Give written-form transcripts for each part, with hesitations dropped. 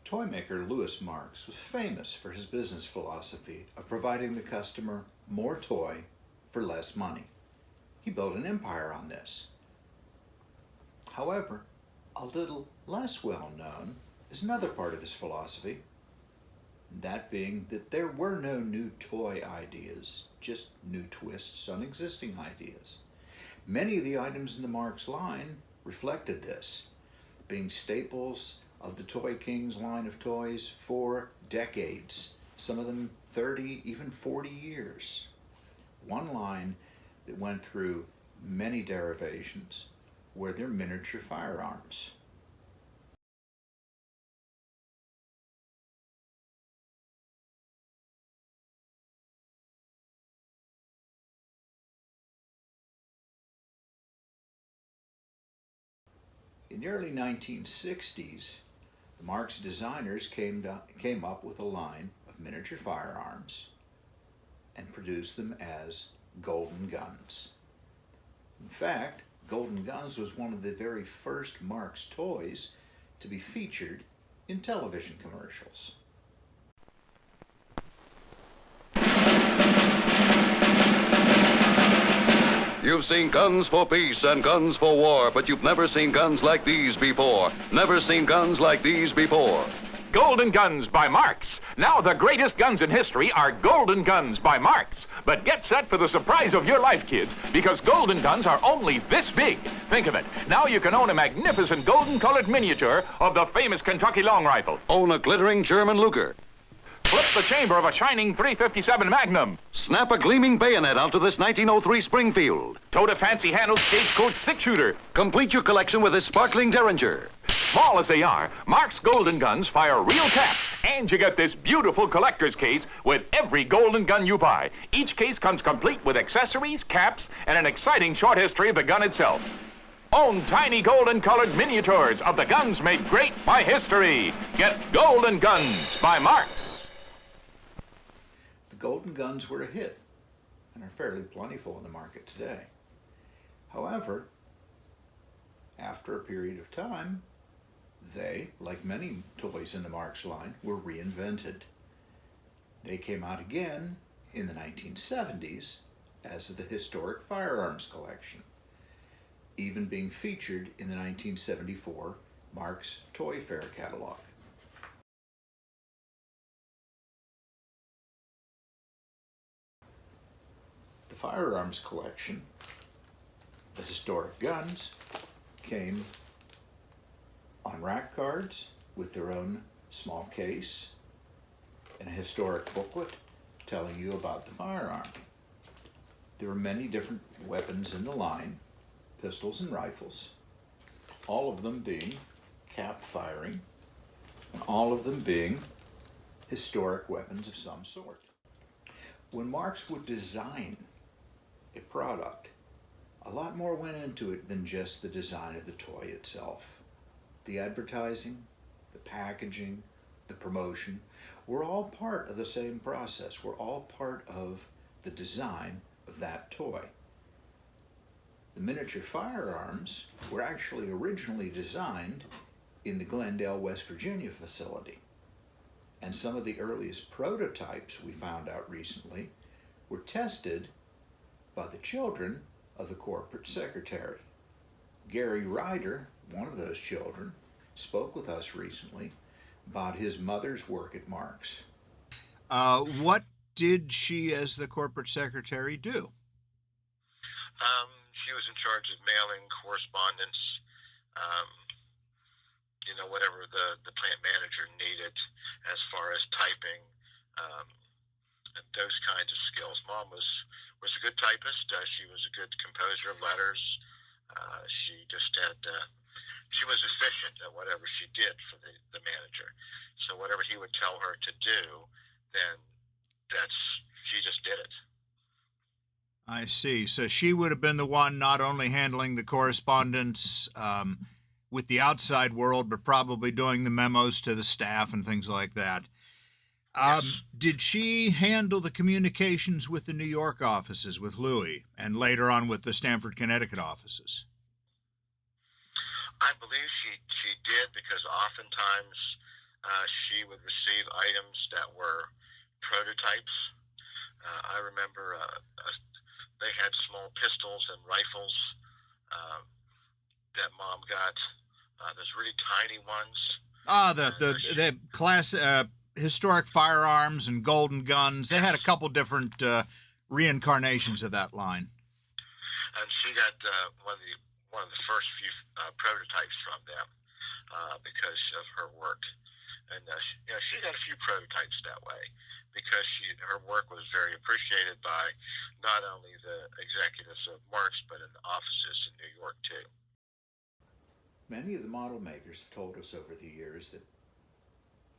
Toymaker Louis Marx was famous for his business philosophy of providing the customer more toy for less money. He built an empire on this. However, a little less well known is another part of his philosophy, that being that there were no new toy ideas, just new twists on existing ideas. Many of the items in the Marx line reflected this, being staples of the Toy King's line of toys for decades, some of them 30, even 40 years. One line that went through many derivations were their miniature firearms. In the early 1960s, the Marx designers came up with a line of miniature firearms and produced them as golden guns. In fact, golden guns was one of the very first Marx toys to be featured in television commercials. You've seen guns for peace and guns for war, but you've never seen guns like these before. Never seen guns like these before. Golden Guns by Marx. Now the greatest guns in history are Golden Guns by Marx. But get set for the surprise of your life, kids, because Golden Guns are only this big. Think of it. Now you can own a magnificent golden-colored miniature of the famous Kentucky long rifle. Own a glittering German Luger. Flip the chamber of a shining .357 Magnum. Snap a gleaming bayonet out to this 1903 Springfield. Tote a fancy-handled Stagecoach six-shooter. Complete your collection with this sparkling Derringer. Small as they are, Marx Golden Guns fire real caps, and you get this beautiful collector's case with every golden gun you buy. Each case comes complete with accessories, caps, and an exciting short history of the gun itself. Own tiny golden-colored miniatures of the guns made great by history. Get Golden Guns by Marx. The golden guns were a hit and are fairly plentiful in the market today. However, after a period of time, they, like many toys in the Marx line, were reinvented. They came out again in the 1970s as the historic firearms collection, even being featured in the 1974 Marx Toy Fair catalog. The firearms collection, the historic guns, came on rack cards with their own small case and a historic booklet telling you about the firearm. There were many different weapons in the line, pistols and rifles, all of them being cap firing, and all of them being historic weapons of some sort. When Marx would design a product, a lot more went into it than just the design of the toy itself. The advertising, the packaging, the promotion were all part of the same process, were all part of the design of that toy. The miniature firearms were actually originally designed in the Glendale, West Virginia facility. And some of the earliest prototypes, we found out recently, were tested by the children of the corporate secretary. Gary Ryder, one of those children, spoke with us recently about his mother's work at Marx. What did she, as the corporate secretary, do? She was in charge of mailing correspondence, whatever the plant manager needed as far as typing, and those kinds of skills. Mom was a good typist. She was a good composer of letters. She was efficient at whatever she did for the manager. So whatever he would tell her to do, then she just did it. I see. So she would have been the one not only handling the correspondence with the outside world, but probably doing the memos to the staff and things like that. Yes. Did she handle the communications with the New York offices with Louis, and later on with the Stamford, Connecticut offices? I believe she did, because oftentimes she would receive items that were prototypes. I remember they had small pistols and rifles that Mom got. Those really tiny ones. The class historic firearms and golden guns. They had a couple different reincarnations of that line. And she got one of the first few prototypes from them because of her work. And she got a few prototypes that way because her work was very appreciated by not only the executives of Marx but in the offices in New York too. Many of the model makers have told us over the years that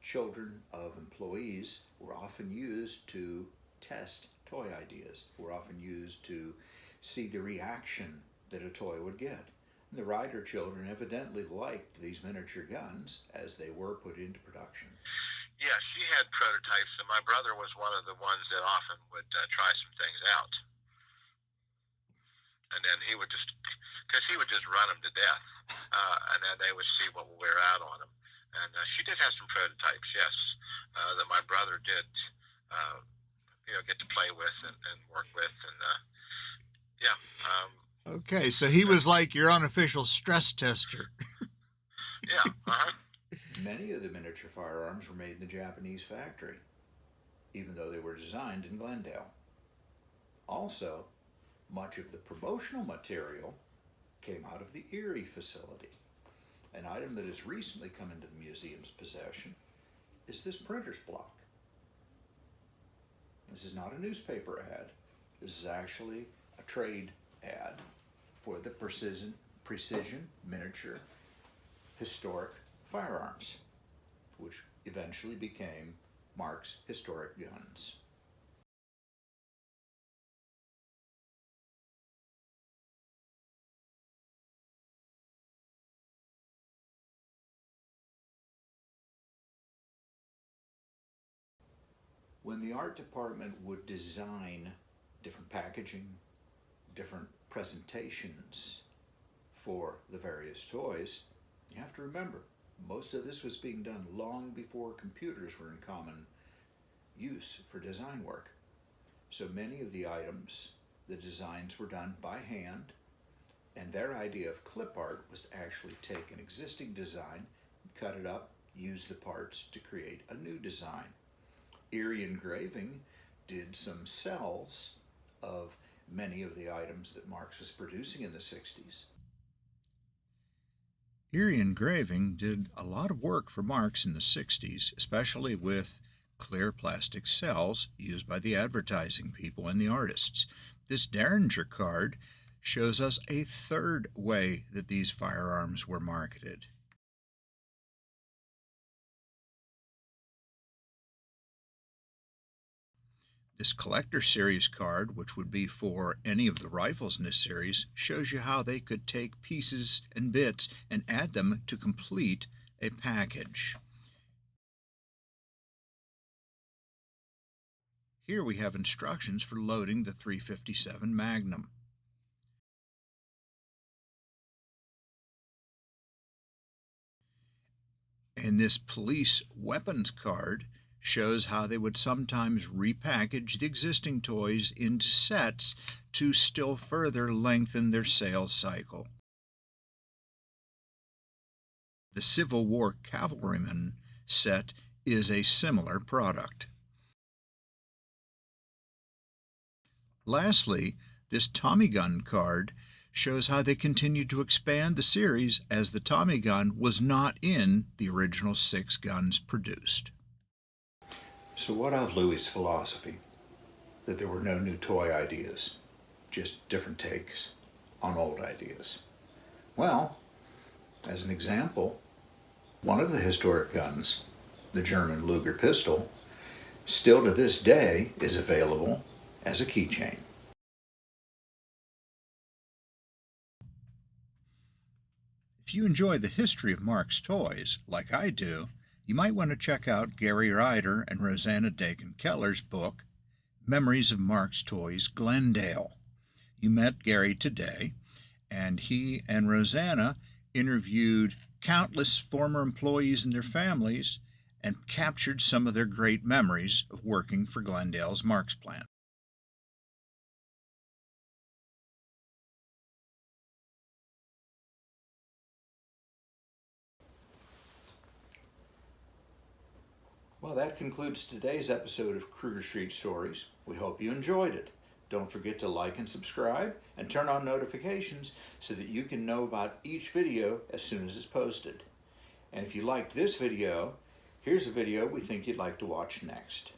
children of employees were often used to test toy ideas, were often used to see the reaction that a toy would get. And the Ryder children evidently liked these miniature guns as they were put into production. Yeah, she had prototypes, and my brother was one of the ones that often would try some things out. And then he would just run them to death, and then they would see what would wear out on them. And she did have some prototypes, yes, that my brother did, get to play with and work with, and yeah. Okay, so he was like your unofficial stress tester. Yeah. Many of the miniature firearms were made in the Japanese factory, even though they were designed in Glendale. Also, much of the promotional material came out of the Erie facility. An item that has recently come into the museum's possession is this printer's block. This is not a newspaper ad. This is actually a trade ad for the Precision Miniature Historic Firearms, which eventually became Marx Historic Guns. When the art department would design different packaging, different presentations for the various toys, you have to remember, most of this was being done long before computers were in common use for design work. So many of the items, the designs were done by hand, and their idea of clip art was to actually take an existing design, cut it up, use the parts to create a new design. Erie Engraving did some cells of many of the items that Marx was producing in the 60s. Erie Engraving did a lot of work for Marx in the 60s, especially with clear plastic cells used by the advertising people and the artists. This Derringer card shows us a third way that these firearms were marketed. This collector series card, which would be for any of the rifles in this series, shows you how they could take pieces and bits and add them to complete a package. Here we have instructions for loading the .357 Magnum. And this police weapons card shows how they would sometimes repackage the existing toys into sets to still further lengthen their sales cycle. The Civil War Cavalryman set is a similar product. Lastly, this Tommy gun card shows how they continued to expand the series as the Tommy gun was not in the original 6 guns produced. So what of Louis' philosophy? That there were no new toy ideas, just different takes on old ideas. Well, as an example, one of the historic guns, the German Luger pistol, still to this day is available as a keychain. If you enjoy the history of Marx toys, like I do, you might want to check out Gary Ryder and Rosanna Dakin Keller's book, Memories of Marx Toys, Glendale. You met Gary today, and he and Rosanna interviewed countless former employees and their families and captured some of their great memories of working for Glendale's Marx plant. Well, that concludes today's episode of Kruger Street Stories. We hope you enjoyed it. Don't forget to like and subscribe and turn on notifications so that you can know about each video as soon as it's posted. And if you liked this video, here's a video we think you'd like to watch next.